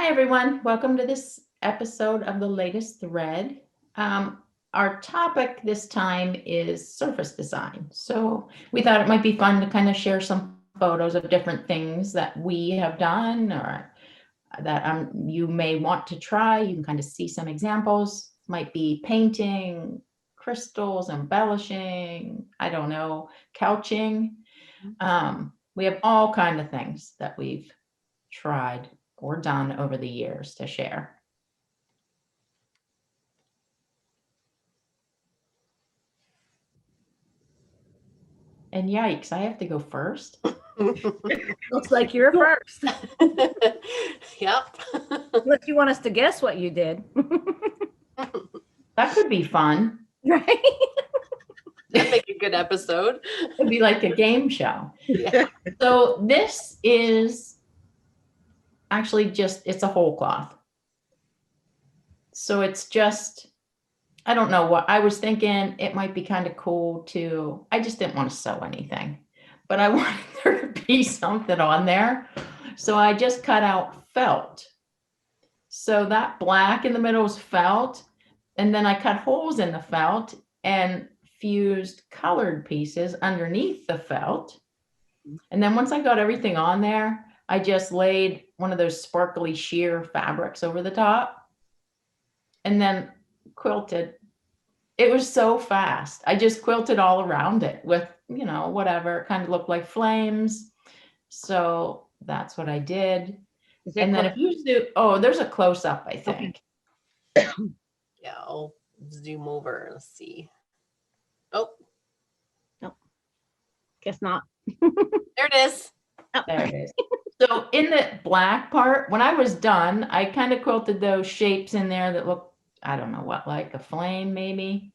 Hi, everyone. Welcome to this episode of the latest thread. Our topic this time is surface design. So we thought it might be fun to kind of share some photos of different things that we have done or that you may want to try. You can kind of see some examples. Might be painting, crystals, embellishing, I don't know, couching. We have all kind of things that we've tried or done over the years to share. And yikes, I have to go first. Looks like you're first. Yep. Unless you want us to guess what you did. That could be fun. Right? That'd make a good episode. It'd be like a game show. Yeah. So this is actually it's a whole cloth. So it's just, I don't know what I was thinking. It might be kind of cool to, I just didn't want to sew anything, but I wanted there to be something on there. So I just cut out felt. So that black in the middle is felt. And then I cut holes in the felt and fused colored pieces underneath the felt. And then once I got everything on there, I just laid one of those sparkly sheer fabrics over the top and then quilted. It was so fast. I just quilted all around it with, whatever. It kind of looked like flames. So that's what I did. And then if you do, there's a close up, I think. Okay. Yeah, I'll zoom over and see. Oh. Nope. Guess not. There it is. Oh. There it is. So in the black part, when I was done, I kind of quilted those shapes in there that look, I don't know what, like a flame maybe.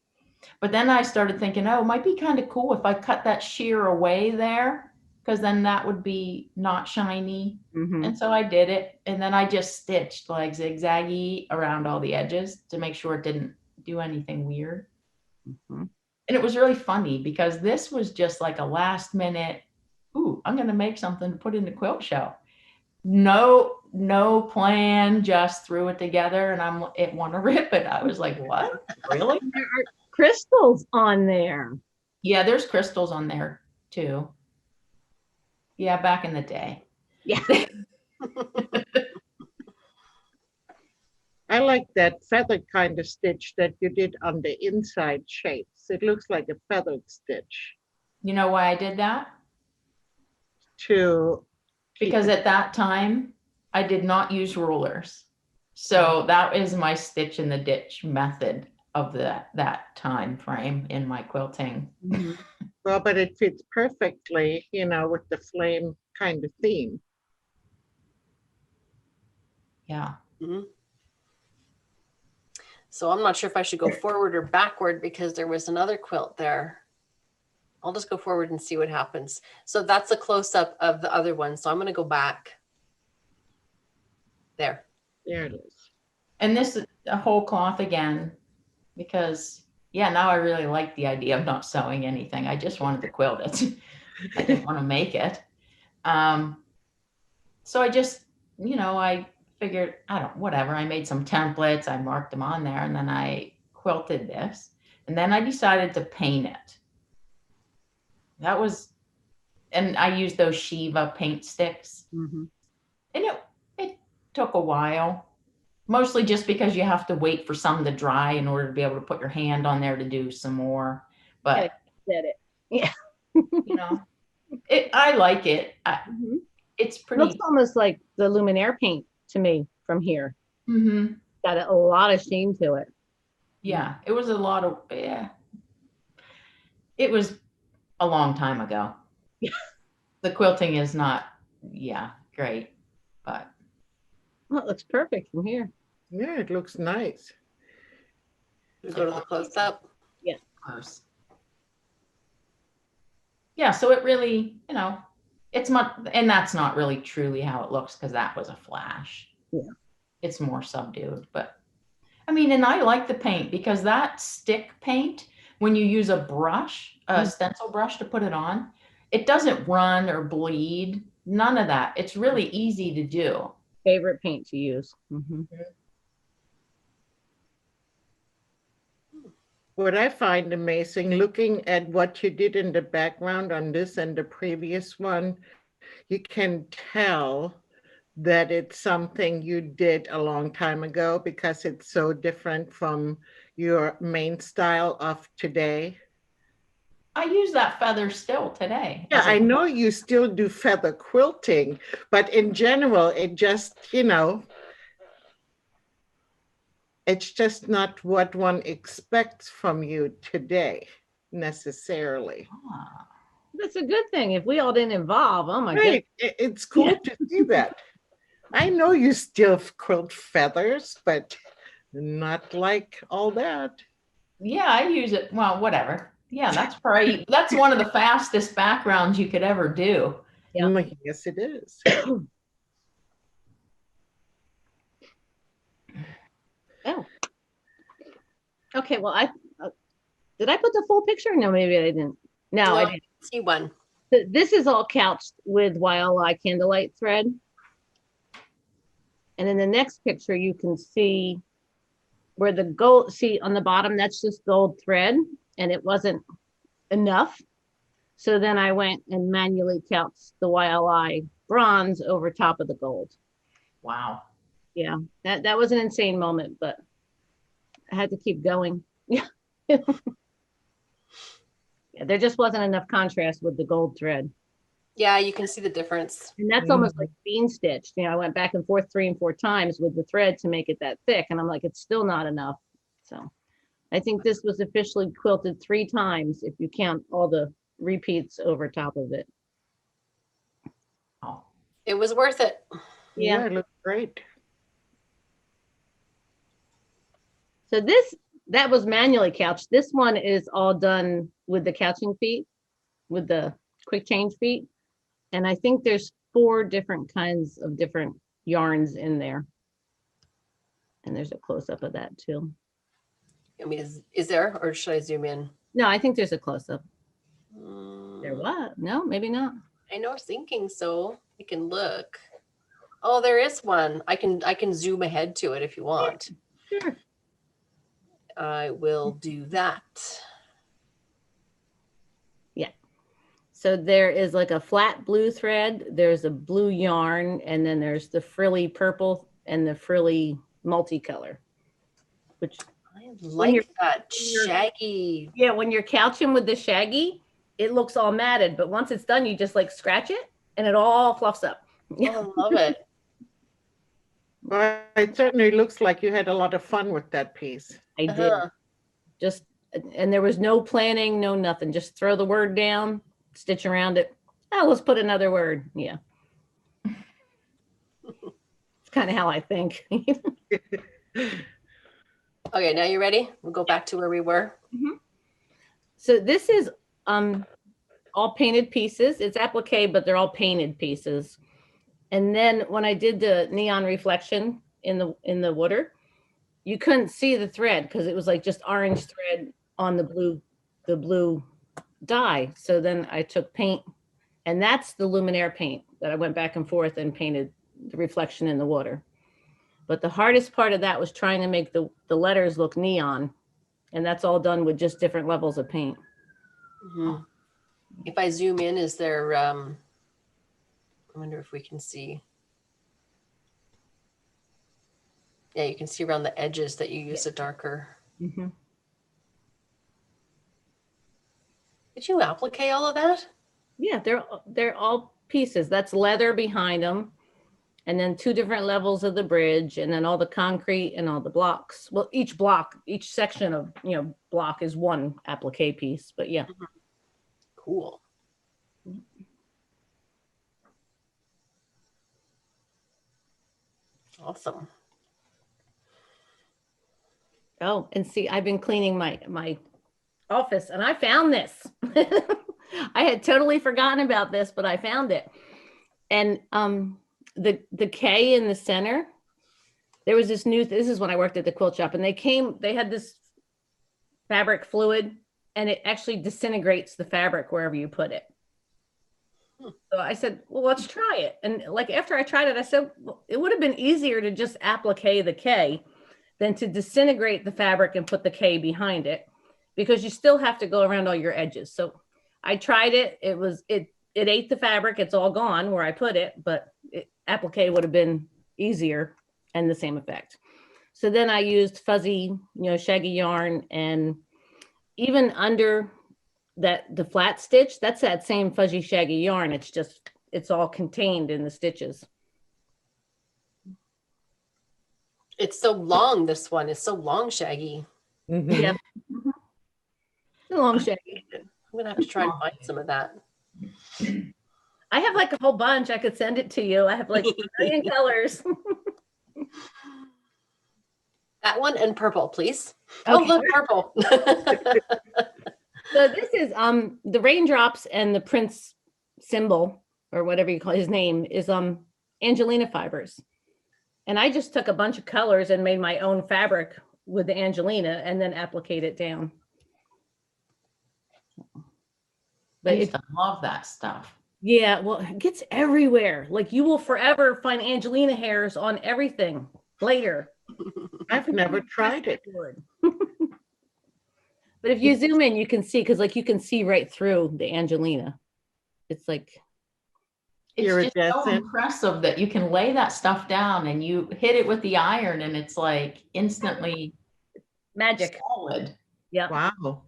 But then I started thinking, it might be kind of cool if I cut that sheer away there, because then that would be not shiny. Mm-hmm. And so I did it. And then I just stitched like zigzaggy around all the edges to make sure it didn't do anything weird. Mm-hmm. And it was really funny because this was just like a last minute, I'm going to make something to put in the quilt show. No plan, just threw it together and it want to rip it. I was like, what? Really? There are crystals on there. Yeah, there's crystals on there too. Yeah, back in the day. Yeah. I like that feathered kind of stitch that you did on the inside shapes. It looks like a feathered stitch. You know why I did that? Because at that time, I did not use rulers. So that is my stitch in the ditch method of that time frame in my quilting. Mm-hmm. Well, but it fits perfectly, with the flame kind of theme. Yeah. Mm-hmm. So I'm not sure if I should go forward or backward because there was another quilt there. I'll just go forward and see what happens. So that's a close-up of the other one. So I'm going to go back. There. There it is. And this is a whole cloth again, because now I really like the idea of not sewing anything. I just wanted to quilt it. I didn't want to make it. So I just, I figured, whatever. I made some templates. I marked them on there and then I quilted this. And then I decided to paint it. And I used those Shiva paint sticks. Mm-hmm. And it took a while, mostly just because you have to wait for some to dry in order to be able to put your hand on there to do some more. But did it. Yeah. I like it. Mm-hmm. It's pretty. It looks almost like the Luminaire paint to me from here. Mm-hmm. Got a lot of sheen to it. Yeah, it was a lot of, it was a long time ago. Yeah. The quilting is not, great, but. Well, it looks perfect from here. Yeah, it looks nice. We go to the close-up. Yeah. Close. Yeah, so it really, it's not, and that's not really truly how it looks because that was a flash. Yeah. It's more subdued, but and I like the paint because that stick paint, when you use a brush, a stencil brush to put it on, it doesn't run or bleed, none of that. It's really easy to do. favorite paint to use. Mhm. What I find amazing, looking at what you did in the background on this and the previous one, you can tell that it's something you did a long time ago because it's so different from your main style of today. I use that feather still today. Yeah, as a- I know you still do feather quilting, but in general, it just, it's just not what one expects from you today necessarily. Ah, That's a good thing. If we all didn't involve, oh my goodness. Right. It's cool to see that. I know you still quilt feathers, but not like all that. yeah, I use it. Well, whatever. Yeah, that's one of the fastest backgrounds you could ever do. Yeah. Yes, it is. Oh, okay. Well, did I put the full picture? No, maybe I didn't. No, I No, didn't. see one. This is all couched with YLI candlelight thread. And in the next picture, you can see where the gold, see on the bottom, that's just gold thread, and it wasn't enough. So then I went and manually couched the YLI bronze over top of the gold. Wow. Yeah, that was an insane moment, but I had to keep going. Yeah. Yeah, there just wasn't enough contrast with the gold thread. Yeah, you can see the difference. And that's almost like bean stitched. You know, I went back and forth 3 and 4 times with the thread to make it that thick. And I'm like, it's still not enough. So I think this was officially quilted 3 times if you count all the repeats over top of it. Oh, It was worth it. Yeah. It looks great. So that was manually couched. This one is all done with the couching feet, with the quick change feet. And I think there's 4 different kinds of different yarns in there. And there's a close up of that too. I mean, is there, or should I zoom in? No, I think there's a close up. There Mm, what? No, maybe not. I know, thinking so. You can look. Oh, there is one. I can zoom ahead to it if you want. Sure. I will do that. So there is like a flat blue thread, there's a blue yarn, and then there's the frilly purple and the frilly multicolor. Which, I like that you're- shaggy. yeah, when you're couching with the shaggy, it looks all matted, but once it's done, you just like scratch it and it all fluffs up. Oh, I love it. Well, it certainly looks like you had a lot of fun with that piece. I did. Uh-huh. Just, and there was no planning, no nothing. Just throw the word down, stitch around it. Oh, let's put another word. Yeah. It's kind of how I think. Okay, now you ready? We'll go back to where we were. So this is all painted pieces. It's applique, but they're all painted pieces. And then when I did the neon reflection in the water, you couldn't see the thread because it was like just orange thread on the blue dye. So then I took paint, and that's the luminaire paint that I went back and forth and painted the reflection in the water. But the hardest part of that was trying to make the letters look neon. And that's all done with just different levels of paint. Mhm. If I zoom in, is there, I wonder if we can see. Yeah, you can see around the edges that you use a darker. Mm-hmm. Did you applique all of that? Yeah, they're all pieces. That's leather behind them. And then 2 different levels of the bridge, and then all the concrete and all the blocks. Well, each section of, block is one applique piece, but yeah. Cool. Awesome. Oh, and see, I've been cleaning my office and I found this. I had totally forgotten about this, but I found it. And the K in the center, there was this is when I worked at the quilt shop, and they had this fabric fluid, and it actually disintegrates the fabric wherever you put it. So I said, well, let's try it. And like after I tried it, I said, well, it would have been easier to just applique the K than to disintegrate the fabric and put the K behind it, because you still have to go around all your edges. So I tried it. It ate the fabric. It's all gone where I put it, but applique would have been easier and the same effect. So then I used fuzzy, shaggy yarn, and even under the flat stitch, that's that same fuzzy shaggy yarn. It's all contained in the stitches. It's so long, this one. It's so long, Shaggy. Mhm. Yeah. The long shaggy. I'm gonna have to try and find some of that. I have like a whole bunch. I could send it to you. I have like a million colors. That one and purple, please. Okay. Oh, look, purple. So this is the raindrops, and the Prince symbol, or whatever you call his name, is Angelina fibers. And I just took a bunch of colors and made my own fabric with the Angelina and then appliqued it down. I But used to love that stuff. yeah, well, it gets everywhere. Like you will forever find Angelina hairs on everything later. I've never tried it. But if you zoom in, you can see, because like you can see right through the Angelina. It's like, It's just so Iridescent. impressive that you can lay that stuff down and you hit it with the iron and it's like instantly magic. solid. Yeah. Wow.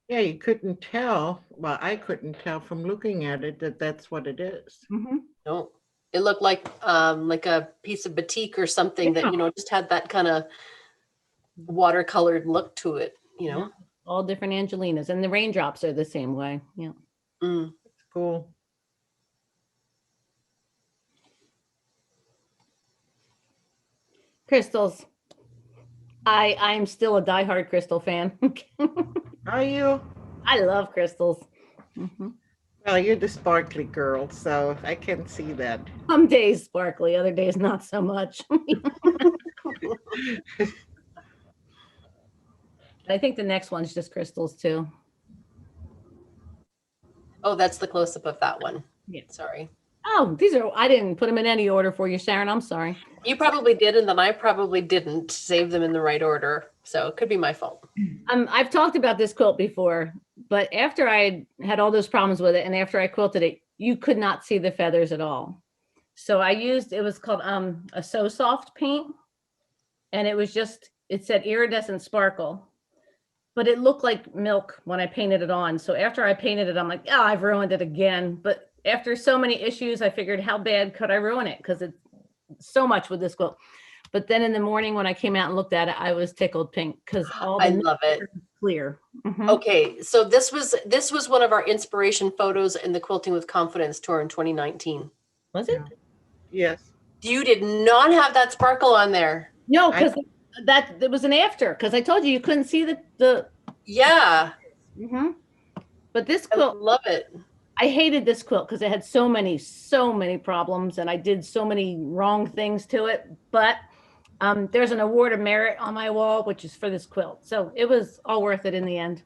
Yeah, you couldn't tell. Well, I couldn't tell from looking at it that that's what it is. Mm-hmm. No, it looked like a piece of batik or something that, just had that kind of watercolored look to it, Yeah. All different Angelinas, and the raindrops are the same way. Yeah. Mm. Cool. Crystals. I'm still a diehard crystal fan. Are you? I love crystals. Mhm. Well, you're the sparkly girl, so I can see that. Some days sparkly, other days not so much. I think the next one's just crystals too. Oh, that's the close-up of that one. Yeah. Sorry. Oh, I didn't put them in any order for you, Sharon. I'm sorry. You probably did, and then I probably didn't save them in the right order. So it could be my fault. I've talked about this quilt before, but after I had all those problems with it, and after I quilted it, you could not see the feathers at all. So it was called a So Soft paint, and it said iridescent sparkle, but it looked like milk when I painted it on. So after I painted it, I'm like, oh, I've ruined it again. But after so many issues, I figured, how bad could I ruin it? Because it's so much with this quilt. But then in the morning when I came out and looked at it, I was tickled pink, because all I the love it. clear. Mhm. Okay, so this was one of our inspiration photos in the Quilting with Confidence tour in 2019. Was it? Yes. You did not have that sparkle on there. No, because that was an after, because I told you couldn't see the Yeah, Mhm. But this I quilt, love it. I hated this quilt because it had so many problems, and I did so many wrong things to it. But there's an award of merit on my wall, which is for this quilt. So it was all worth it in the end.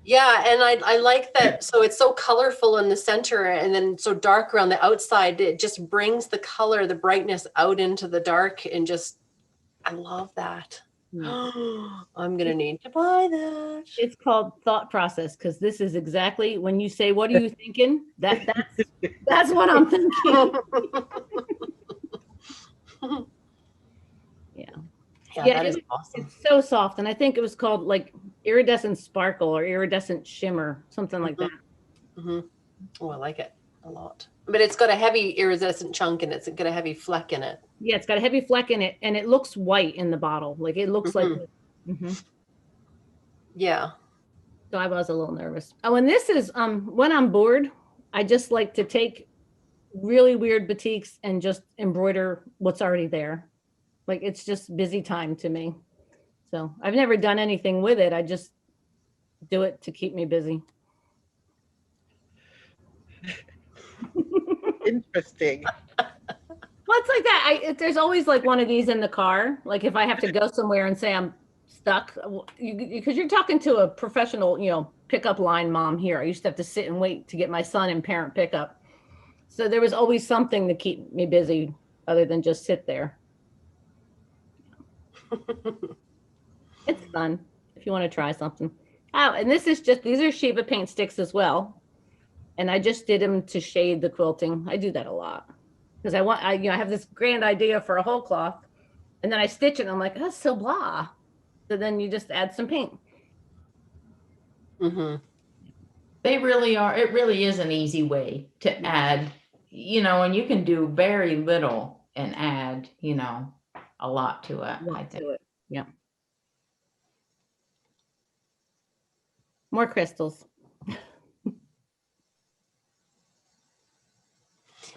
Yeah, and I like that. So it's so colorful in the center and then so dark around the outside. It just brings the color, the brightness out into the dark, and just, I love that. I'm gonna need to buy that. It's called thought process, because this is exactly when you say, "What are you thinking?" That's what I'm thinking. Yeah. Yeah, that it is was- awesome. It's so soft, and I think it was called like iridescent sparkle or iridescent shimmer, something like that. Mm-hmm. Oh, I like it a lot. But it's got a heavy iridescent chunk in it. It's got a heavy fleck in it. Yeah, it's got a heavy fleck in it, and it looks white in the bottle. Like it looks like. Mhm. Yeah. So I was a little nervous. Oh, and this is when I'm bored, I just like to take really weird batiks and just embroider what's already there. Like it's just busy time to me. So I've never done anything with it. I just do it to keep me busy. Interesting. Well, it's like that. There's always like one of these in the car. Like if I have to go somewhere and say I'm stuck because you're talking to a professional, pickup line mom here. I used to have to sit and wait to get my son in parent pickup. So there was always something to keep me busy other than just sit there. It's fun if you want to try something. Oh, and these are Shiba paint sticks as well. And I just did them to shade the quilting. I do that a lot because I have this grand idea for a whole cloth, and then I stitch it and I'm like, that's so blah. So then you just add some paint. Mm-hmm. They really are. It really is an easy way to add, and you can do very little and add, a lot to it, I think. Yeah. More crystals.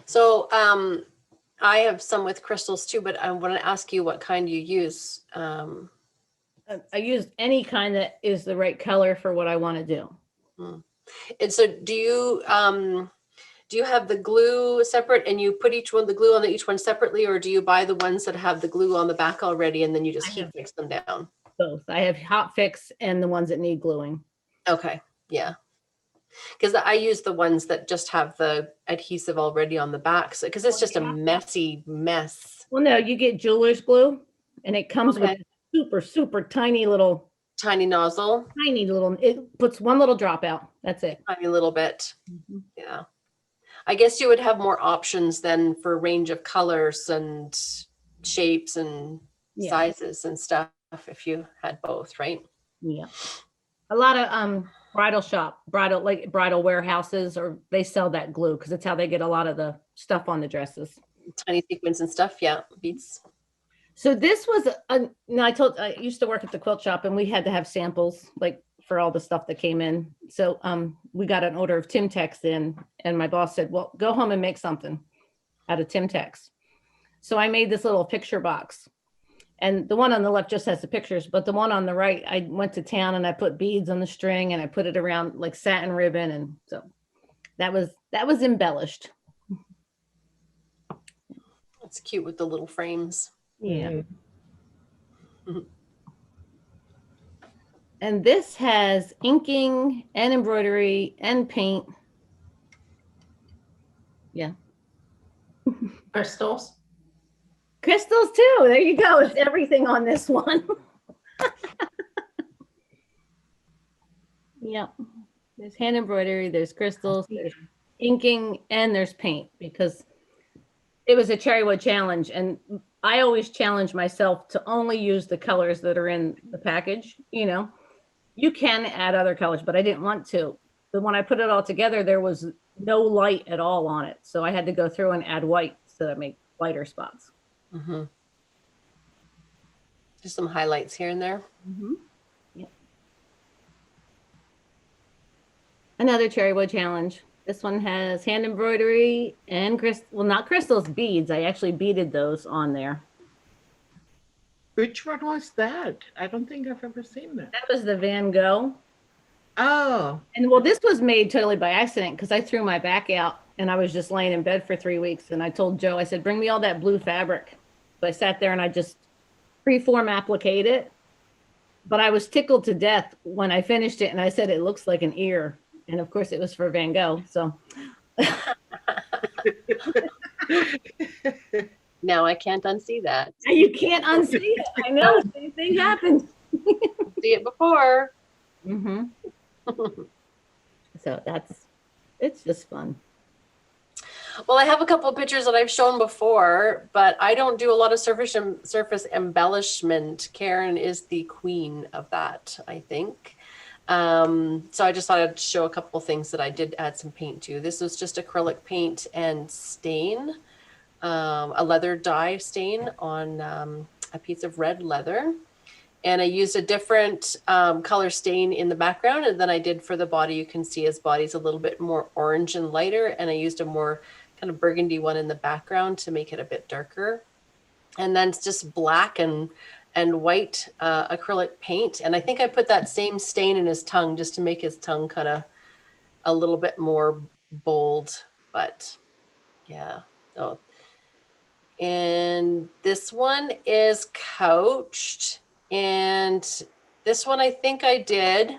So I have some with crystals too, but I want to ask you what kind you use. I use any kind that is the right color for what I want to do. And so do you have the glue separate and you put the glue on each one separately, or do you buy the ones that have the glue on the back already and then you just heat mix them down? Both. I have hot fix and the ones that need gluing. Okay. Yeah. Because I use the ones that just have the adhesive already on the back. So, because it's just a messy mess. Well, no, you get jeweler's glue and it comes with super, super tiny little. Tiny nozzle. It puts one little drop out. That's it. Tiny little bit. Mm-hmm. Yeah. I guess you would have more options then for range of colors and shapes and sizes and stuff if you had both, right? Yeah. A lot of bridal warehouses, or they sell that glue because it's how they get a lot of the stuff on the dresses. Tiny sequins and stuff. Yeah. Beads. So this was I used to work at the quilt shop and we had to have samples like for all the stuff that came in. So we got an order of Timtex in, and my boss said, well, go home and make something out of Timtex. So I made this little picture box, and the one on the left just has the pictures, but the one on the right, I went to town and I put beads on the string and I put it around like satin ribbon. And so that was embellished. It's cute with the little frames. Yeah. Mm-hmm. And this has inking and embroidery and paint. Yeah. Crystals. Crystals too. There you go. It's everything on this one. Yeah. There's hand embroidery, there's crystals, there's inking, and there's paint, because it was a Cherrywood challenge. And I always challenge myself to only use the colors that are in the package. You can add other colors, but I didn't want to. But when I put it all together, there was no light at all on it. So I had to go through and add white so that I make lighter spots. Mm-hmm. Just some highlights here and there. Mm-hmm. Yeah. Another Cherrywood challenge. This one has hand embroidery and not crystals, beads. I actually beaded those on there. Which one was that? I don't think I've ever seen that. That was the Van Gogh. Oh. And well, this was made totally by accident because I threw my back out and I was just laying in bed for 3 weeks. And I told Joe, I said, bring me all that blue fabric. So I sat there and I just freeform appliqued it. But I was tickled to death when I finished it. And I said, it looks like an ear. And of course it was for Van Gogh. So. Now I can't unsee that. You can't unsee it. I know. Same thing happened. See it before. Mm-hmm. So it's just fun. Well, I have a couple of pictures that I've shown before, but I don't do a lot of surface embellishment. Karen is the queen of that, I think. So I just thought I'd show a couple of things that I did add some paint to. This was just acrylic paint and stain. A leather dye stain on a piece of red leather. And I used a different color stain in the background than I did for the body. You can see his body's a little bit more orange and lighter. And I used a more kind of burgundy one in the background to make it a bit darker. And then it's just black and white acrylic paint. And I think I put that same stain in his tongue just to make his tongue kind of a little bit more bold. But yeah. And this one is couched And this one I think I did.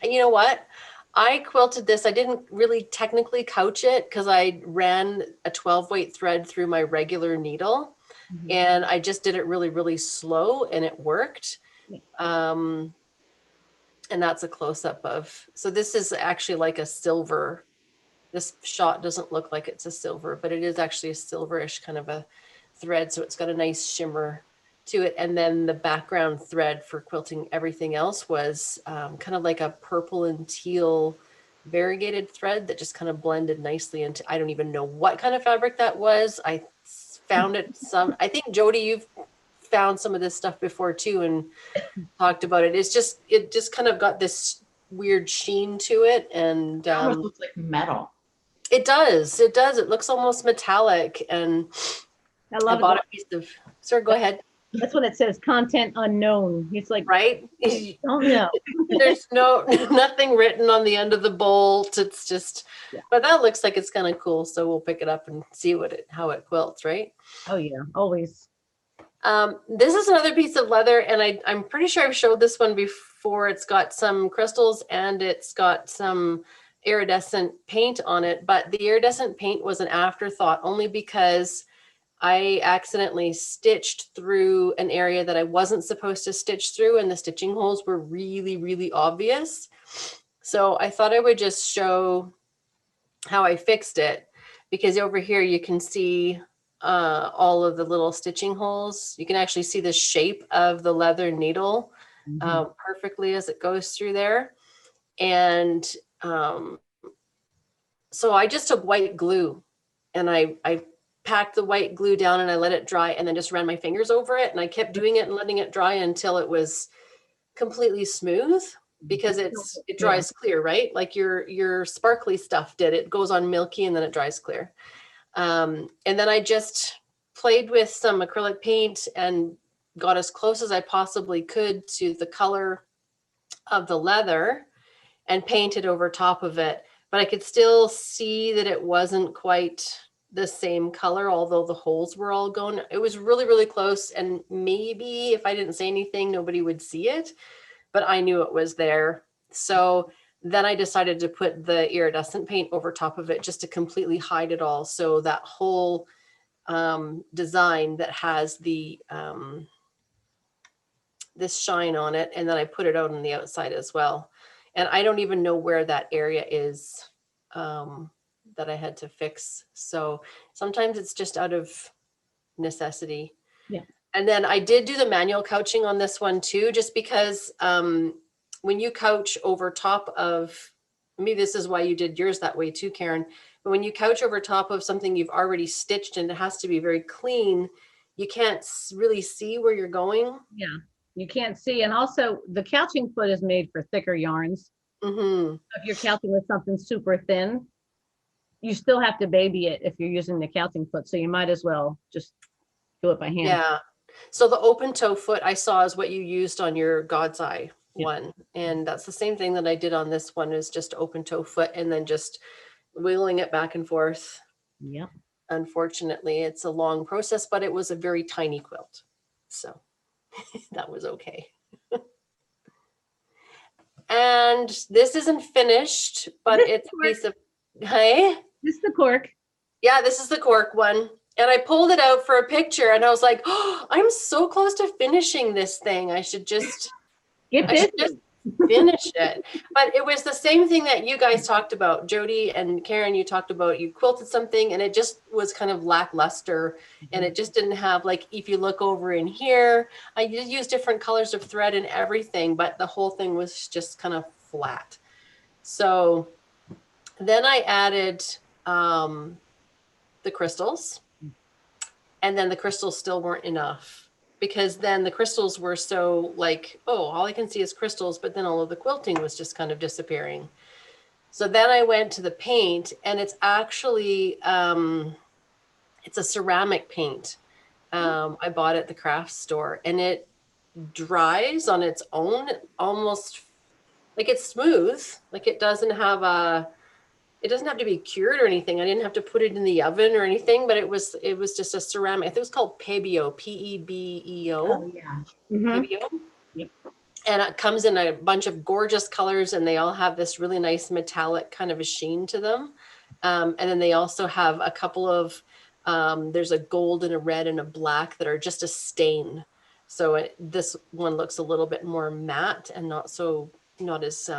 And you know what? I quilted this. I didn't really technically couch it because I ran a 12 weight thread through my regular needle. Mhm. And I just did it really, really slow and it worked. And that's a close up of, so this is actually like a silver. This shot doesn't look like it's a silver, but it is actually a silverish kind of a thread. So it's got a nice shimmer to it. And then the background thread for quilting everything else was kind of like a purple and teal variegated thread that just kind of blended nicely into, I don't even know what kind of fabric that was. I found it I think Jodi, you've found some of this stuff before too and talked about it. It just kind of got this weird sheen to it. And It almost looks like metal. it does. It does. It looks almost metallic. And I I love bought it. a piece of, sorry, go ahead. That's when it says content unknown. It's like, Right? oh no. There's nothing written on the end of the bolt. It's just, Yeah. but that looks like it's kind of cool. So we'll pick it up and see how it quilts, right? Oh yeah, always. This is another piece of leather, and I'm pretty sure I've showed this one before. It's got some crystals and it's got some iridescent paint on it, but the iridescent paint was an afterthought only because I accidentally stitched through an area that I wasn't supposed to stitch through, and the stitching holes were really, really obvious. So I thought I would just show how I fixed it, because over here you can see all of the little stitching holes. You can actually see the shape of the leather needle perfectly as it goes through there. And so I just took white glue and I packed the white glue down and I let it dry and then just ran my fingers over it. And I kept doing it and letting it dry until it was completely smooth, because it dries clear, right? Like your sparkly stuff did. It goes on milky and then it dries clear. And then I just played with some acrylic paint and got as close as I possibly could to the color of the leather and painted over top of it. But I could still see that it wasn't quite the same color, although the holes were all gone. It was really, really close. And maybe if I didn't say anything, nobody would see it, but I knew it was there. So then I decided to put the iridescent paint over top of it just to completely hide it all. So that whole design that has the this shine on it, and then I put it out on the outside as well. And I don't even know where that area is that I had to fix. So sometimes it's just out of necessity. Yeah. And then I did do the manual couching on this one too, just because when you couch over top of, maybe this is why you did yours that way too, Karen, but when you couch over top of something you've already stitched and it has to be very clean, you can't really see where you're going. Yeah, you can't see. And also the couching foot is made for thicker yarns. Mm-hmm. If you're couching with something super thin, you still have to baby it if you're using the couching foot. So you might as well just do it by hand. Yeah. So the open toe foot I saw is what you used on your God's Eye one. And that's the same thing that I did on this one, is just open toe foot and then just wiggling it back and forth. Yep. Unfortunately, it's a long process, but it was a very tiny quilt. So that was okay. And this isn't finished, but it's a piece of, hey? This is the cork. Yeah, this is the cork one. And I pulled it out for a picture and I was like, oh, I'm so close to finishing this thing. I should just finish it. But it was the same thing that you guys talked about. Jodi and Karen, you talked about, you quilted something and it just was kind of lackluster. And it just didn't have, like, if you look over in here, I used different colors of thread and everything, but the whole thing was just kind of flat. So then I added the crystals. And then the crystals still weren't enough, because then the crystals were so like, oh, all I can see is crystals, but then all of the quilting was just kind of disappearing. So then I went to the paint, and it's actually, it's a ceramic paint. I bought it at the craft store, and it dries on its own, almost like it's smooth. Like it doesn't have to be cured or anything. I didn't have to put it in the oven or anything, but it was just a ceramic. I think it was called Pebeo, P-E-B-E-O. Oh, yeah. Mhm. Pebeo. Yep. And it comes in a bunch of gorgeous colors, and they all have this really nice metallic kind of a sheen to them. And then they also have a couple of, there's a gold and a red and a black that are just a stain. So this one looks a little bit more matte and not as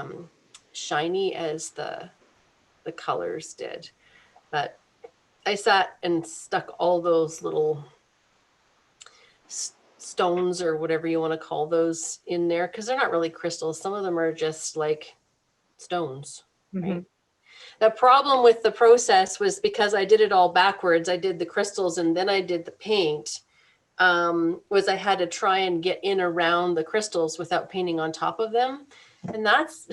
shiny as the colors did. But I sat and stuck all those little stones or whatever you want to call those in there, because they're not really crystals. Some of them are just like stones, right? The problem with the process was because I did it all backwards. I did the crystals and then I did the paint. Was I had to try and get in around the crystals without painting on top of them, and that's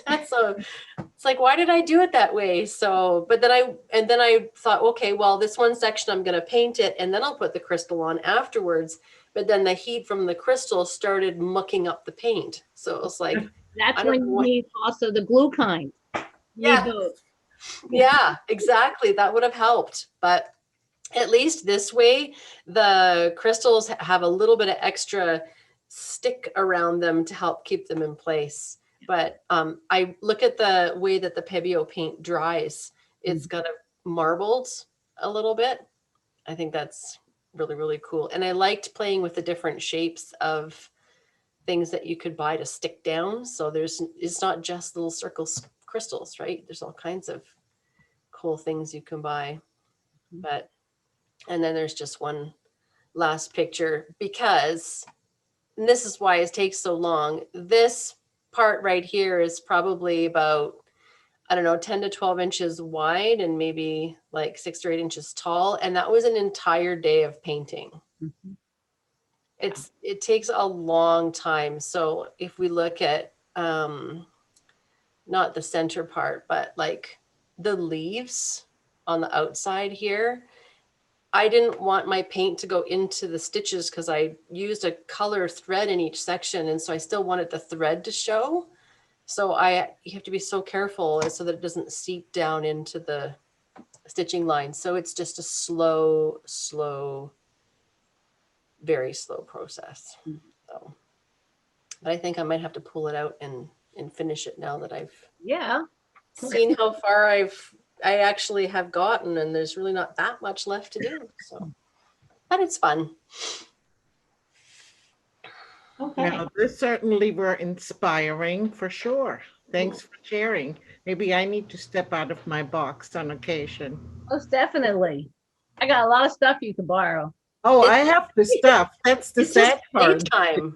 it's like, why did I do it that way? So, but then I thought, okay, well, this one section I'm going to paint it and then I'll put the crystal on afterwards. But then the heat from the crystal started mucking up the paint, so it was like, That's when you need also the glue kind. Yeah. Yeah, exactly. That would have helped. But at least this way, the crystals have a little bit of extra stick around them to help keep them in place. But I look at the way that the Pebeo paint dries. It's kind of marbled a little bit. I think that's really, really cool. And I liked playing with the different shapes of things that you could buy to stick down. So it's not just little circles crystals, right? There's all kinds of cool things you can buy. But and then there's just one last picture, because, and this is why it takes so long. This part right here is probably about, I don't know, 10 to 12 inches wide and maybe like 6 or 8 inches tall. And that was an entire day of painting. It takes a long time. So if we look at not the center part, but like the leaves on the outside here, I didn't want my paint to go into the stitches because I used a color thread in each section. And so I still wanted the thread to show. So you have to be so careful so that it doesn't seep down into the stitching line. So it's just a slow, very slow process. So, but I think I might have to pull it out and finish it now that I've seen how far I actually have gotten, and there's really not that much left to do. So, but it's fun. Okay. Now, this certainly were inspiring for sure. Thanks for sharing. Maybe I need to step out of my box on occasion. Most definitely. I got a lot of stuff you can borrow. Oh, I have the stuff. That's the sad part. Playtime,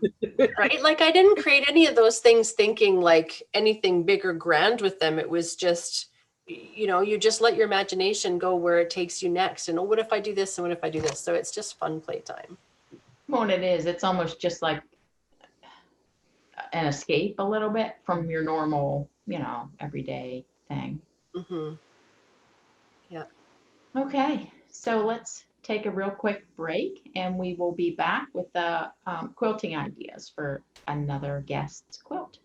right? Like I didn't create any of those things thinking like anything big or grand with them. It was just, you just let your imagination go where it takes you next. And oh, what if I do this? And what if I do this? So it's just fun playtime. Well, it is. It's almost just like an escape a little bit from your normal, everyday thing. Mm-hmm. Yeah. Okay, so let's take a real quick break and we will be back with the quilting ideas for another guest's quilt.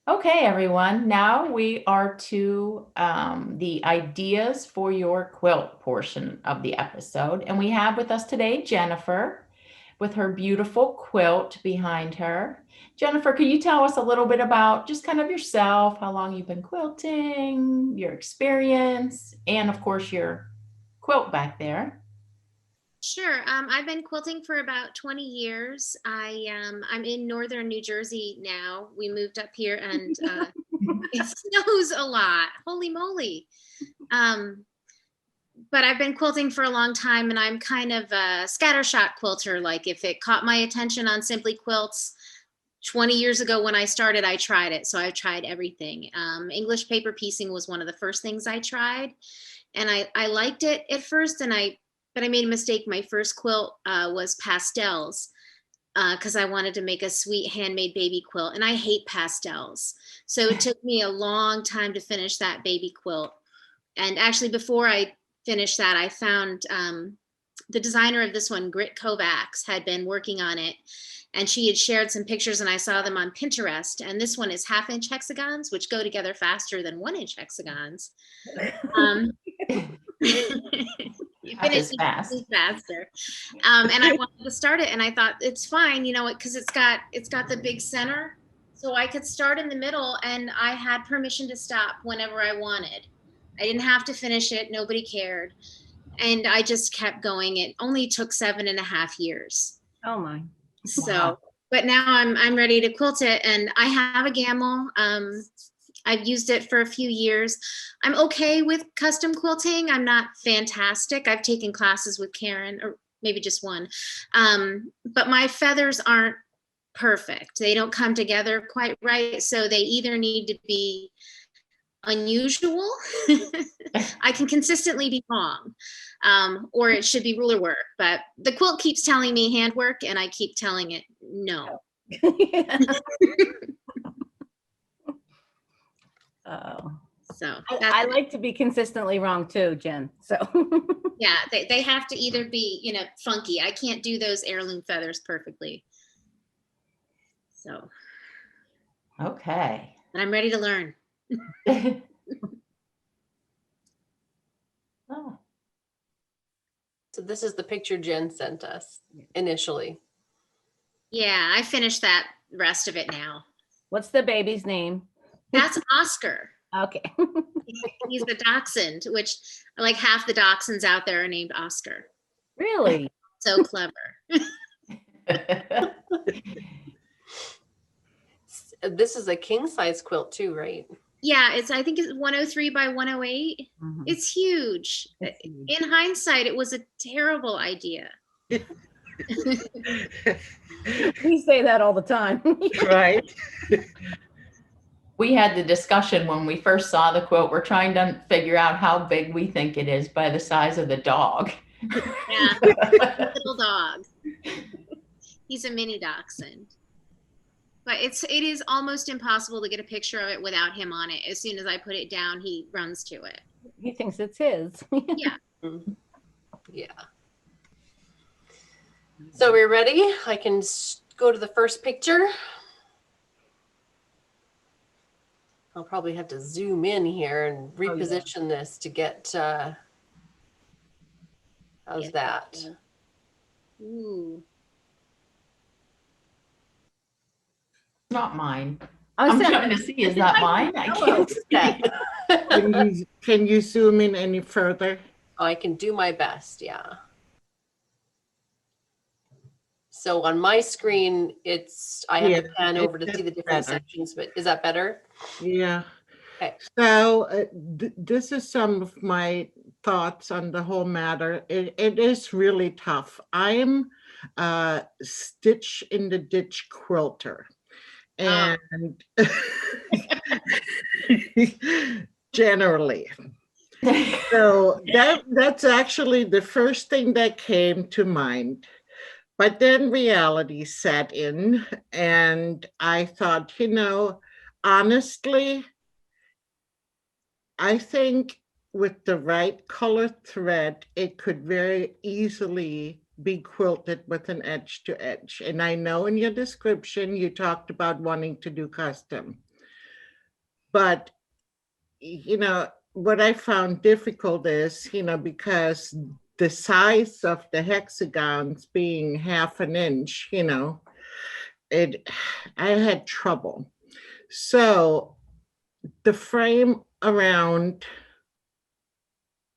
Okay, everyone, now we are to the ideas for your quilt portion of the episode. And we have with us today Jennifer with her beautiful quilt behind her. Jennifer, can you tell us a little bit about just kind of yourself, how long you've been quilting, your experience, and of course your quilt back there? Sure. I've been quilting for about 20 years. I'm in northern New Jersey now. We moved up here and it snows a lot. Holy moly. but I've been quilting for a long time, and I'm kind of a scattershot quilter. Like if it caught my attention on Simply Quilts 20 years ago when I started, I tried it. So I've tried everything. English paper piecing was one of the first things I tried, and I liked it at first, but I made a mistake. My first quilt was pastels, because I wanted to make a sweet handmade baby quilt, and I hate pastels. So it took me a long time to finish that baby quilt. And actually, before I finished that, I found the designer of this one, Grit Kovacs, had been working on it, and she had shared some pictures, and I saw them on Pinterest. And this one is 1/2-inch hexagons, which go together faster than 1-inch hexagons. You Half finish as fast. faster. And I wanted to start it, and I thought it's fine, because it's got the big center, so I could start in the middle, and I had permission to stop whenever I wanted. I didn't have to finish it. Nobody cared. And I just kept going. It only took 7.5 years. Oh my. So, Wow. but now I'm ready to quilt it, and I have a gamel. I've used it for a few years. I'm okay with custom quilting. I'm not fantastic. I've taken classes with Karen, or maybe just one. But my feathers aren't perfect. They don't come together quite right. So they either need to be unusual. I can consistently be wrong, or it should be ruler work. But the quilt keeps telling me handwork, and I keep telling it no. Oh. So I like to be consistently wrong too, Jen. So yeah, they have to either be, funky. I can't do those heirloom feathers perfectly. So, Okay. but I'm ready to learn. Oh, So this is the picture Jen sent us initially. Yeah, I finished that rest of it now. what's the baby's name? That's Oscar. Okay. He's the dachshund, which like half the dachshunds out there are named Oscar. Really? So clever. This is a king size quilt too, right? Yeah, I think it's 103 by 108. Mhm. It's huge. It's huge. In hindsight, it was a terrible idea. We say that all the time. Right? we had the discussion when we first saw the quilt. We're trying to figure out how big we think it is by the size of the dog. Yeah, little dog. He's a mini dachshund. But it is almost impossible to get a picture of it without him on it. As soon as I put it down, he runs to it. He thinks it's his. Yeah. Mhm. Yeah. So we're ready. I can go to the first picture. I'll probably have to zoom in here and yeah. reposition this to get, how's Yeah. that? Ooh. Not mine. I I'm said, trying to see, is that mine? I can't see. Can you zoom in any further? I can do my best, yeah. So on my screen, I have to pan over to see the different better. sections, but is that better? Yeah. Okay. So this is some of my thoughts on the whole matter. It is really tough. I'm a stitch in the ditch quilter. And generally. So that's actually the first thing that came to mind. But then reality set in, and I thought, honestly, I think with the right color thread, it could very easily be quilted with an edge to edge. And I know in your description, you talked about wanting to do custom. But, what I found difficult is, because the size of the hexagons being 1/2 inch, I had trouble. So the frame around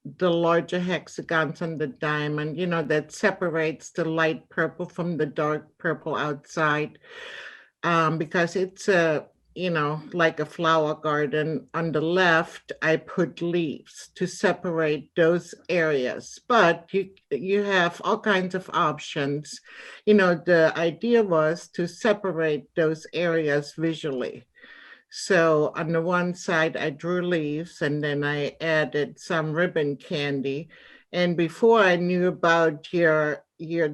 the larger hexagons on the diamond, that separates the light purple from the dark purple outside, because it's a like a flower garden. On the left, I put leaves to separate those areas. But you have all kinds of options. The idea was to separate those areas visually. So on the one side, I drew leaves and then I added some ribbon candy. And before I knew about your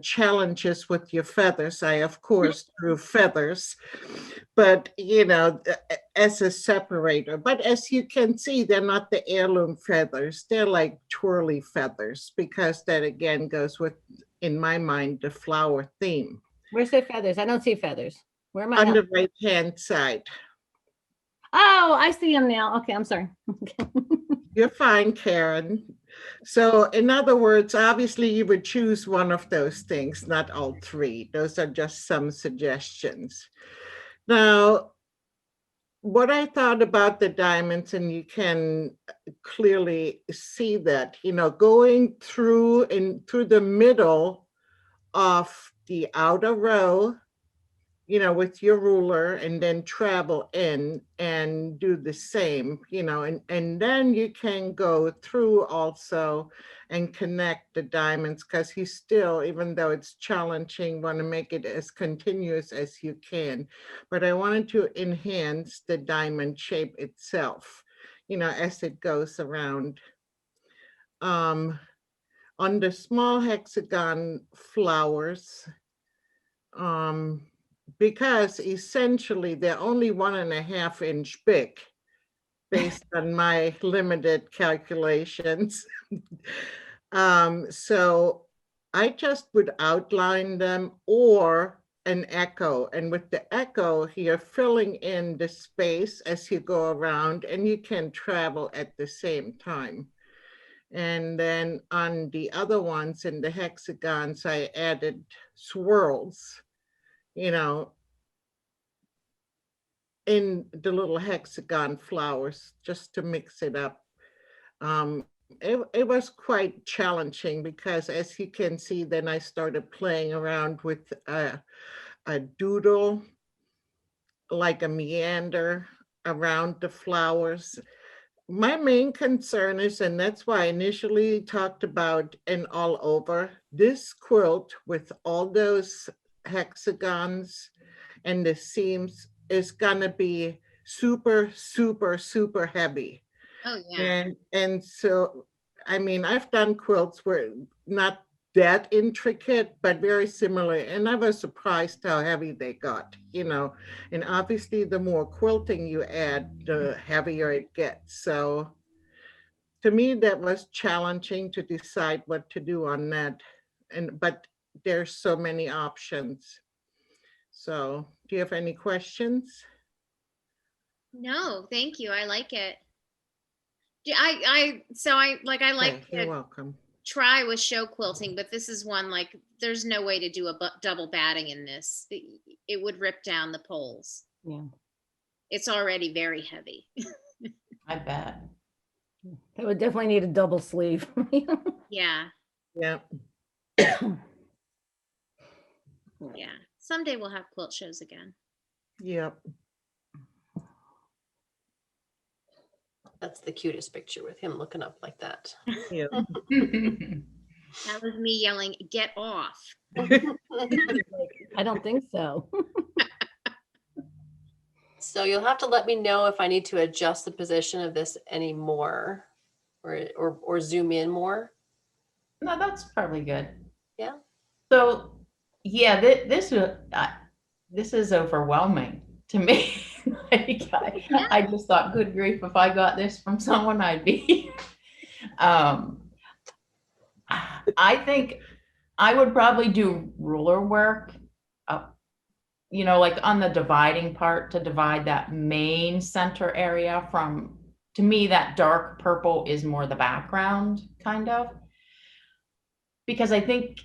challenges with your feathers, I of course drew feathers, but as a separator. But as you can see, they're not the heirloom feathers. They're like twirly feathers because that again goes with, in my mind, the flower theme. Where's the feathers? I don't see feathers. Where am I On now? the right-hand side. Oh, I see them now. Okay, I'm sorry. You're fine, Karen. So in other words, obviously you would choose one of those things, not all three. Those are just some suggestions. Now, what I thought about the diamonds, and you can clearly see that, going through the middle of the outer row, with your ruler, and then travel in and do the same, and then you can go through also and connect the diamonds, because you still, even though it's challenging, want to make it as continuous as you can. But I wanted to enhance the diamond shape itself, as it goes around. On the small hexagon flowers, because essentially they're only 1.5 inch big based on my limited calculations. So I just would outline them or an echo. And with the echo, you're filling in the space as you go around and you can travel at the same time. And then on the other ones in the hexagons, I added swirls, in the little hexagon flowers just to mix it up. It was quite challenging because, as you can see, then I started playing around with a doodle, like a meander around the flowers. My main concern is, and that's why I initially talked about an all over, this quilt with all those hexagons and the seams is gonna be super, super, super heavy. Oh, yeah. And so, I mean, I've done quilts where not that intricate, but very similar. And I was surprised how heavy they got, and obviously the more quilting you add, the heavier it gets. So to me, that was challenging to decide what to do on that. But there's so many options. So do you have any questions? No, thank you. I like it. Yeah, I like Okay, you're to welcome. try with show quilting, but this is one like there's no way to do a double batting in this. It would rip down the poles. Yeah, It's already very heavy. I bet. that would definitely need a double sleeve. Yeah, Yeah. yeah. Someday we'll have quilt shows again. Yep. That's the cutest picture with him looking up like that. Yep. That was me yelling, "Get off!" I don't think so. So you'll have to let me know if I need to adjust the position of this anymore or zoom in more. No, that's probably good. Yeah. So, yeah, this is overwhelming to me. Like, I just thought, good grief, if I got this from someone, I'd be. I think I would probably do ruler work, like on the dividing part to divide that main center area from, to me, that dark purple is more the background, kind of. Because I think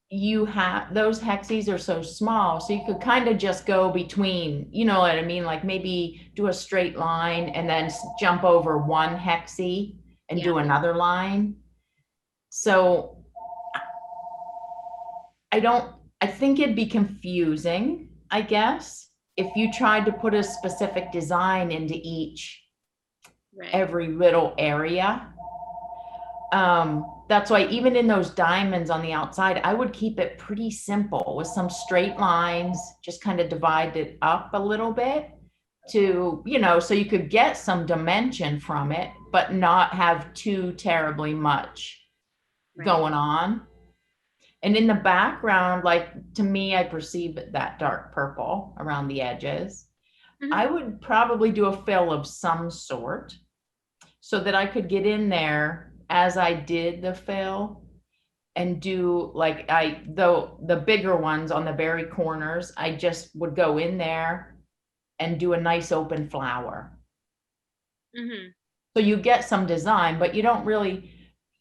you have those hexes are so small, so you could kind of just go between, you know what I mean, like maybe do a straight line and then jump over one hexie and do another line. So I think it'd be confusing, I guess, if you tried to put a specific design into each, Right. every little area, that's why even in those diamonds on the outside, I would keep it pretty simple with some straight lines, just kind of divide it up a little bit to, you know, so you could get some dimension from it, but not have too terribly much Right. going on. And in the background, like to me, I perceive that dark purple around the edges. Mhm. I would probably do a fill of some sort so that I could get in there as I did the fill and do like the bigger ones on the very corners, I just would go in there and do a nice open flower. Mhm. So you get some design, but you don't really,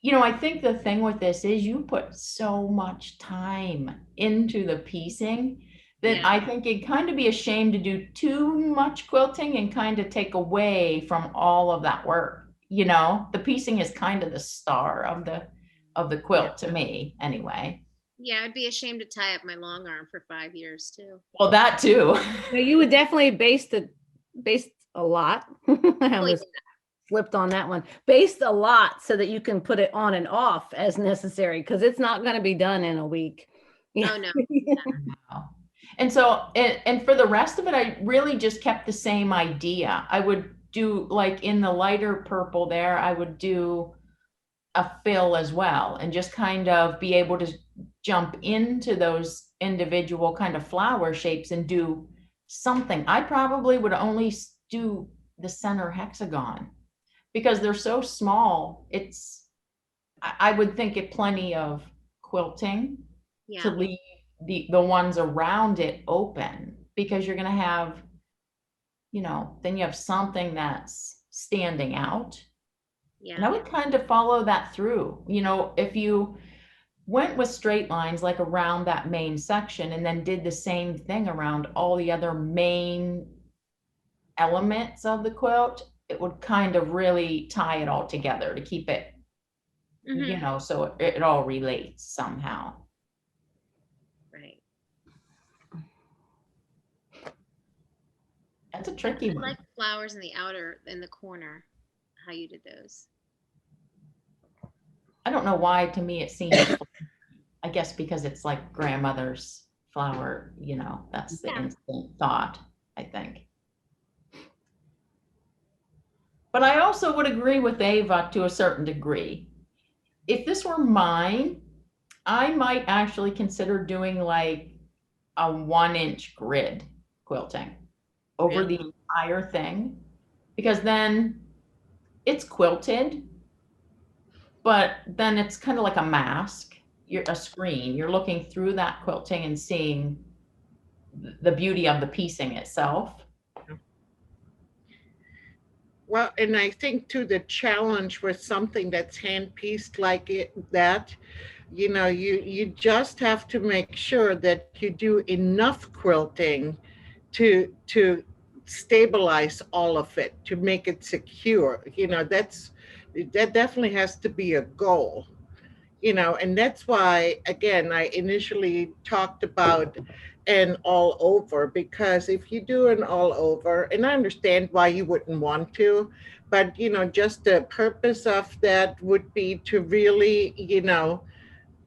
you know, I think the thing with this is you put so much time into the piecing that Yeah. I think it'd kind of be a shame to do too much quilting and kind of take away from all of that work. You know, the piecing is kind of the star of the quilt to me anyway. Yeah, I'd be ashamed to tie up my long arm for 5 years too. Well, that too. No, you would definitely baste a lot. I Oh, almost flipped on that one. Baste a lot so that you can put it on and off as necessary, because it's not going to be done in a week. Oh, no. And so, and for the rest of it, I really just kept the same idea. I would do like in the lighter purple there, I would do a fill as well and just kind of be able to jump into those individual kind of flower shapes and do something. I probably would only do the center hexagon because they're so small. I would think it plenty of quilting to Yeah. leave the ones around it open, because you're going to have, you know, then you have something that's standing out. And I Yeah. would kind of follow that through. You know, if you went with straight lines like around that main section and then did the same thing around all the other main elements of the quilt, it would kind of really tie it all together to keep it, you Mhm. know, so it all relates somehow. Right. That's a tricky I one. like flowers in the outer, in the corner, how you did those. I don't know why, to me it seems, I guess because it's like grandmother's flower, you know, that's the Yeah. instant thought, I think. But I also would agree with Ava to a certain degree. If this were mine, I might actually consider doing like a 1-inch grid quilting over the entire thing, because then it's quilted, but then it's kind of like a mask. You're a screen. You're looking through that quilting and seeing the beauty of the piecing itself. Well, and I think too, the challenge with something that's hand pieced like that, you know, you just have to make sure that you do enough quilting to stabilize all of it, to make it secure. You know, that definitely has to be a goal. You know, and that's why, again, I initially talked about an all over, because if you do an all over, and I understand why you wouldn't want to, but you know, just the purpose of that would be to really, you know,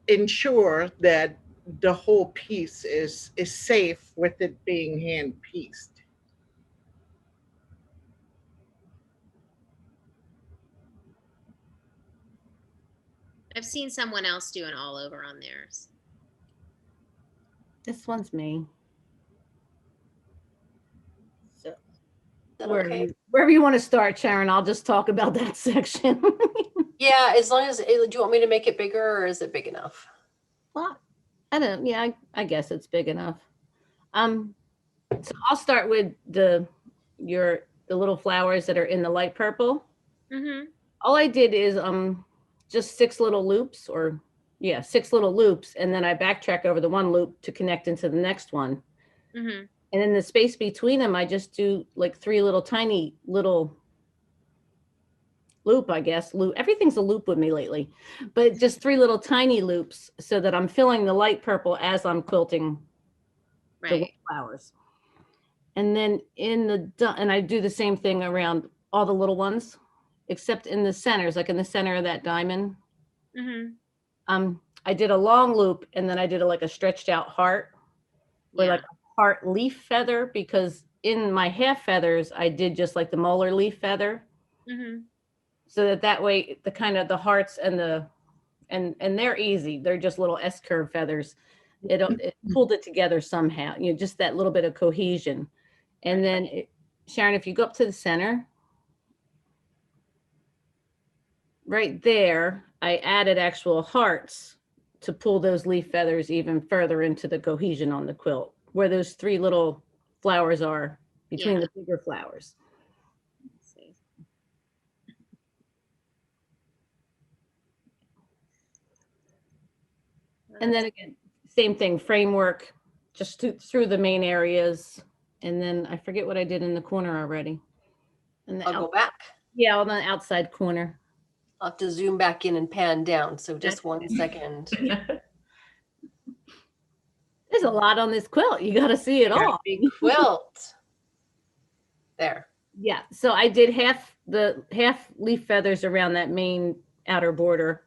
ensure that the whole piece is safe with it being hand pieced. I've seen someone else do an all over on theirs. This one's me. So Is that wherever okay? wherever you want to start, Sharon, I'll just talk about that section. Yeah, as long as, do you want me to make it bigger or is it big enough? Well, I don't, yeah, I guess it's big enough. So I'll start with the little flowers that are in the light purple. Mm-hmm. All I did is just 6 little loops, or yeah, 6 little loops, and then I backtrack over the one loop to connect into the next one. Mm-hmm. And in the space between them, I just do like 3 little tiny little loop, I guess. Loop. Everything's a loop with me lately, but just 3 little tiny loops so that I'm filling the light purple as I'm quilting the Right. flowers. And then and I do the same thing around all the little ones, except in the centers, like in the center of that diamond. I did a long loop and then I did like a stretched out heart or Yeah. like a heart leaf feather, because in my half feathers, I did just like the molar leaf feather. So that way the kind of the hearts and and they're easy. They're just little S-curve feathers. It pulled it together somehow, just that little bit of cohesion. And then Sharon, if you go up to the center, right there, I added actual hearts to pull those leaf feathers even further into the cohesion on the quilt, where those 3 little flowers are between the bigger flowers. Let's see. And then again, same thing, framework, just through the main areas. And then I forget what I did in the corner already. And I'll go back. Yeah, on the outside corner. I'll have to zoom back in and pan down. So just 1 second. There's a lot on this quilt. You got to see it all. Big quilt. There. Yeah. So I did half leaf feathers around that main outer border.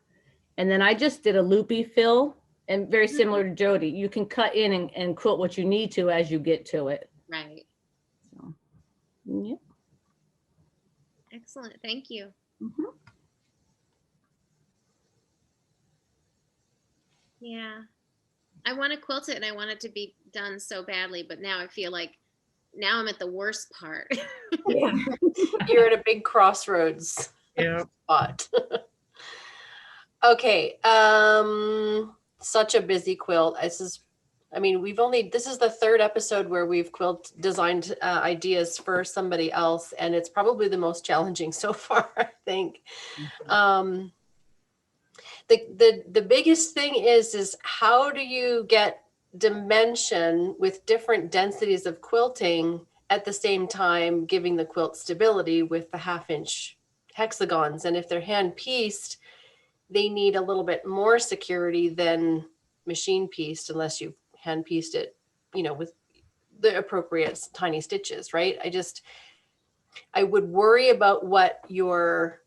And then I just did a loopy fill, and very similar to Jodi. You can cut in and quilt what you need to as you get to it. Right. So, yeah. Excellent. Thank you. Yeah. I want to quilt it and I want it to be done so badly, but now I feel like now I'm at the worst part. Yeah. You're at a big crossroads spot. Okay. Such a busy quilt. This is the 3rd episode where we've designed ideas for somebody else, and it's probably the most challenging so far, I think. The biggest thing is how do you get dimension with different densities of quilting at the same time, giving the quilt stability with the 1/2-inch hexagons. And if they're hand pieced, they need a little bit more security than machine pieced, unless you hand pieced it, with the appropriate tiny stitches, right? I would worry about what your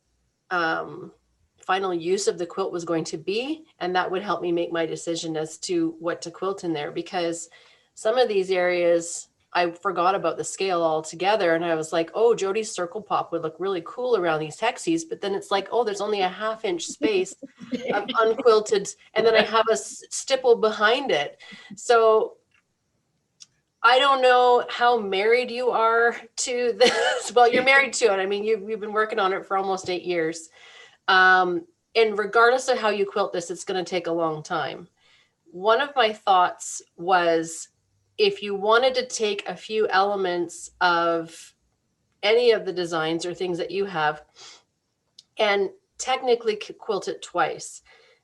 final use of the quilt was going to be, and that would help me make my decision as to what to quilt in there, because some of these areas I forgot about the scale altogether, and I was like, oh, Jodi's circle pop would look really cool around these hexies, but then it's like, oh, there's only a 1/2-inch space of unquilted, and then I have a stipple behind it. So I don't know how married you are to this. Well, you're married to it. I mean, you've been working on it for almost 8 years. And regardless of how you quilt this, it's going to take a long time. One of my thoughts was, if you wanted to take a few elements of any of the designs or things that you have and technically quilt it twice.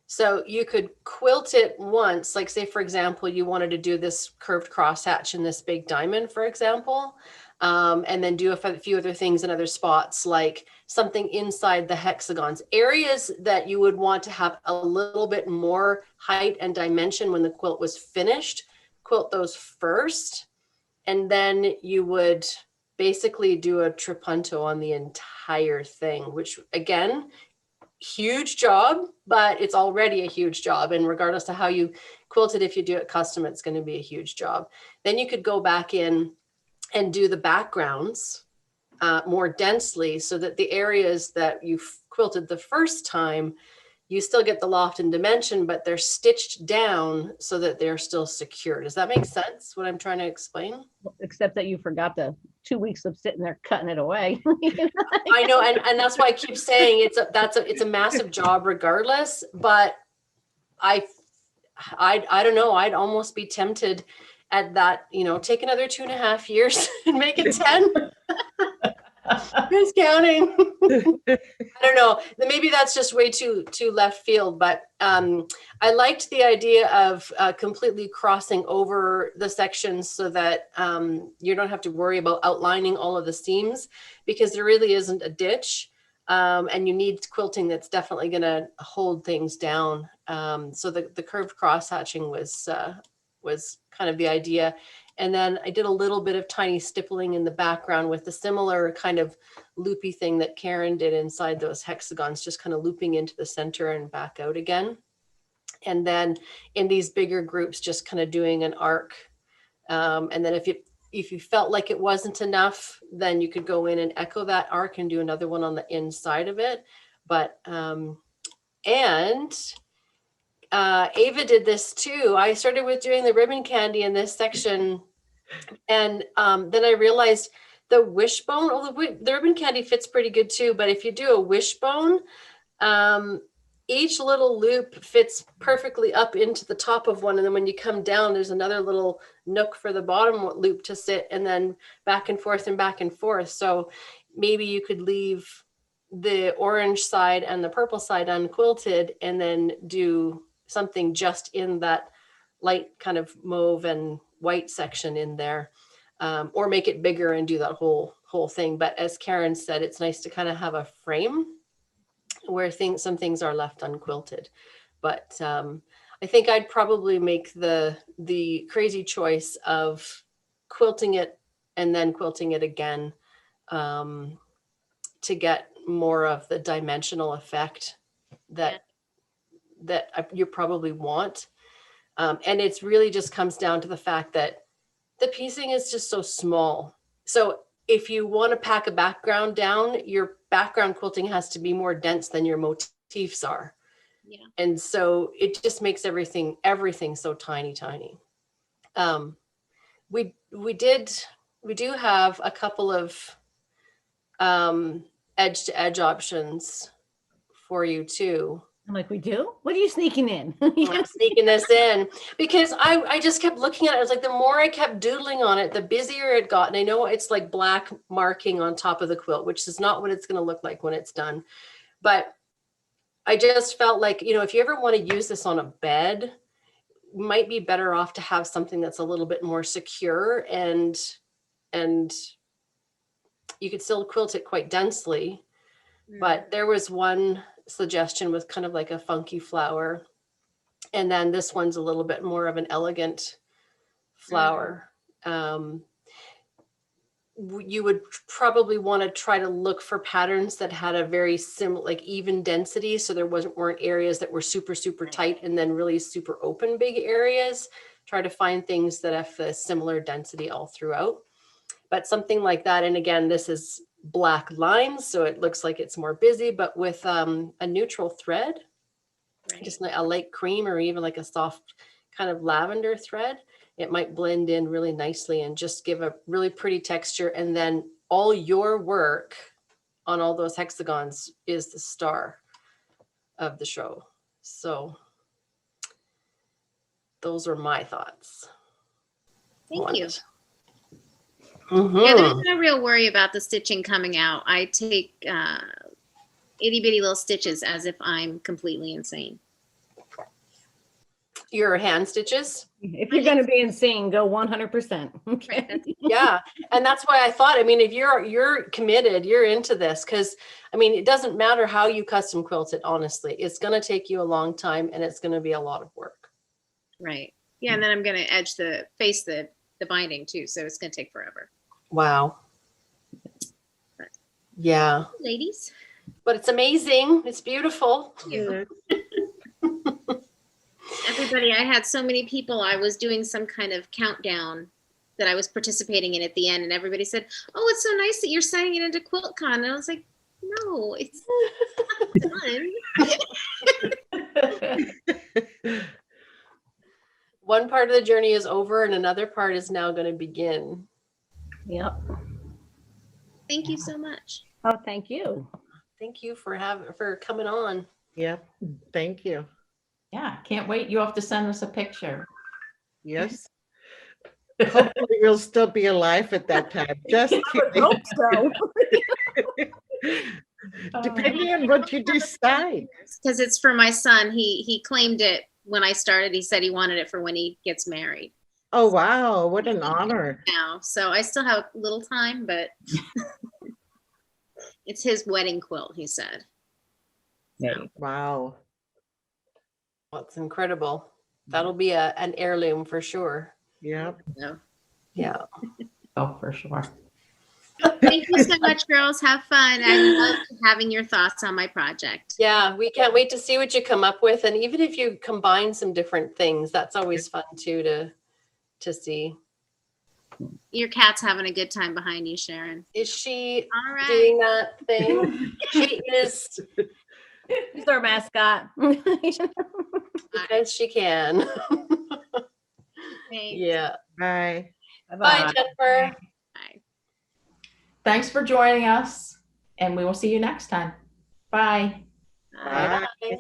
So you could quilt it once, like say, for example, you wanted to do this curved crosshatch in this big diamond, for example, and then do a few other things in other spots, like something inside the hexagons, areas that you would want to have a little bit more height and dimension when the quilt was finished. Quilt those first, and then you would basically do a trapunto on the entire thing, which again, huge job, but it's already a huge job. And regardless of how you quilt it, if you do it custom, it's going to be a huge job. Then you could go back in and do the backgrounds more densely, so that the areas that you quilted the first time, you still get the loft and dimension, but they're stitched down so that they're still secure. Does that make sense, what I'm trying to explain? Except that you forgot the 2 weeks of sitting there cutting it away. I know, and that's why I keep saying it's a massive job regardless, but I don't know, I'd almost be tempted at that, take another 2.5 years and make it 10. Who's counting? I don't know. Maybe that's just way too left field, but I liked the idea of completely crossing over the sections so that you don't have to worry about outlining all of the seams, because there really isn't a ditch, and you need quilting that's definitely going to hold things down. So the curved cross hatching was was kind of the idea. And then I did a little bit of tiny stippling in the background with a similar kind of loopy thing that Karen did inside those hexagons, just kind of looping into the center and back out again. And then in these bigger groups, just kind of doing an arc. And then if you felt like it wasn't enough, then you could go in and echo that arc and do another one on the inside of it. But, Ava did this too. I started with doing the ribbon candy in this section. And then I realized the wishbone, the ribbon candy fits pretty good too. But if you do a wishbone, each little loop fits perfectly up into the top of one. And then when you come down, there's another little nook for the bottom loop to sit, and then back and forth and back and forth. So maybe you could leave the orange side and the purple side unquilted and then do something just in that light kind of mauve and white section in there, or make it bigger and do that whole thing. But as Karen said, it's nice to kind of have a frame where some things are left unquilted. But I think I'd probably make the crazy choice of quilting it and then quilting it again, to get more of the dimensional effect that you probably want. And it's really just comes down to the fact that the piecing is just so small. So if you want to pack a background down, your background quilting has to be more dense than your motifs are. Yeah. And so it just makes everything so tiny. We do have a couple of edge to edge options for you too. I'm like, we do? What are you sneaking in? I'm sneaking this in because I just kept looking at it. I was like, the more I kept doodling on it, the busier it got. And I know it's like black marking on top of the quilt, which is not what it's going to look like when it's done. But I just felt like, if you ever want to use this on a bed, you might be better off to have something that's a little bit more secure, and you could still quilt it quite densely. But there was one suggestion with kind of like a funky flower. And then this one's a little bit more of an elegant flower. You would probably want to try to look for patterns that had a very similar, like even density. So there weren't areas that were super, super tight and then really super open big areas. Try to find things that have a similar density all throughout. But something like that. And again, this is black lines, so it looks like it's more busy, but with a neutral thread, just like a light cream or even like a soft kind of lavender thread, it might blend in really nicely and just give a really pretty texture. And then all your work on all those hexagons is the star of the show. So those are my thoughts. Thank you. Mm-hmm. Yeah, there's no real worry about the stitching coming out. I take itty bitty little stitches as if I'm completely insane. Your hand stitches? If you're going to be insane, go 100%. Okay. Yeah. And that's why I thought, if you're committed, you're into this, because it doesn't matter how you custom quilt it, honestly. It's going to take you a long time and it's going to be a lot of work. Right. Yeah, and then I'm going to face the binding too, so it's going to take forever. Wow. Yeah. Ladies. But it's amazing. It's beautiful. Yeah. Everybody, I had so many people. I was doing some kind of countdown that I was participating in at the end, and everybody said, "Oh, it's so nice that you're signing it into QuiltCon." And I was like, "No, it's not done." One part of the journey is over, and another part is now going to begin. Yep. Thank you so much. Oh, thank you. Thank you for coming on. Yep. Thank you. Yeah, can't wait. You have to send us a picture. Yes. Hopefully you'll still be alive at that time. Just kidding. Hope so. Depending on what you decide. Because it's for my son. He claimed it when I started. He said he wanted it for when he gets married. Oh, wow. What an honor. Now, so I still have a little time, but it's his wedding quilt, he said. Wow. That's incredible. That'll be an heirloom for sure. Yeah. So, Yeah. Oh, for sure. thank you so much, girls. Have fun. I loved having your thoughts on my project. Yeah, we can't wait to see what you come up with. And even if you combine some different things, that's always fun too to see. Your cat's having a good time behind you, Sharon. Is she All right. doing that thing? She is, She's our mascot. because she can. Thanks. Yeah. Bye. Bye, Jennifer. Bye. Thanks for joining us, and we will see you next time. Bye. Bye. Bye. Bye.